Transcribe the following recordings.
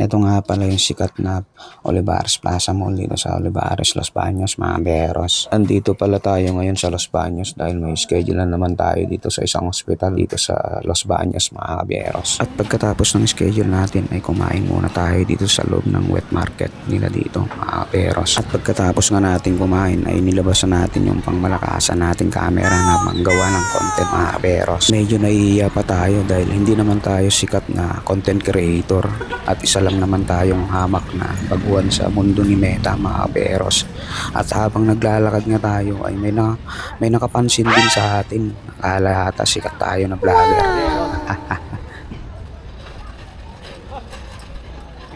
Ito nga pala yung sikat na Olivares Plaza Mall dito sa Olivares, Los Baños, mga beros. Andito pala tayo ngayon sa Los Baños dahil may schedule na naman tayo dito sa isang hospital dito sa Los Baños, mga beros. At pagkatapos ng schedule natin ay kumain muna tayo dito sa loob ng wet market nila dito, mga beros. At pagkatapos nga natin kumain ay nilabasan natin yung pangmalakasan nating camera na manggawa ng content, mga beros. Medyo naiiya pa tayo dahil hindi naman tayo sikat na content creator at isa lang naman tayong hamak na baguhan sa mundo ni Meta, mga beros. At habang naglalakad nga tayo ay may nakapansin din sa atin. Akala ata sikat tayo na vlogger.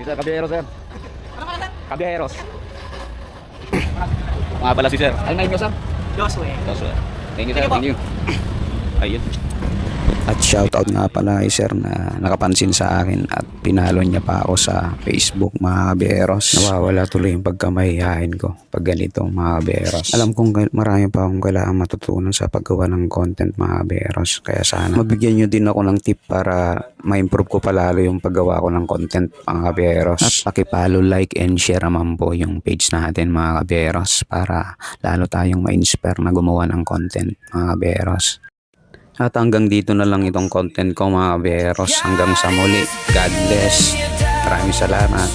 Sir, kabiyeros sir. Kabiyeros. Mga pala si sir. Ano name nyo sir? Joshua. Joshua. Thank you sir, thank you. Ayun. At shoutout nga pala kay sir na nakapansin sa akin at pinalo niya pa ako sa Facebook, mga beros. Nawawala tuloy yung pagkamahihain ko pag ganito, mga beros. Alam kong marami pa akong kailangan matutunan sa paggawa ng content, mga beros. Kaya sana mabigyan nyo din ako ng tip para ma-improve ko palalo yung paggawa ko ng content, mga beros. At pakipalo, like and share naman po yung page natin, mga beros, para lalo tayong ma-inspire na gumawa ng content, mga beros. At hanggang dito na lang itong content ko, mga beros. Hanggang sa muli. God bless. Maraming salamat.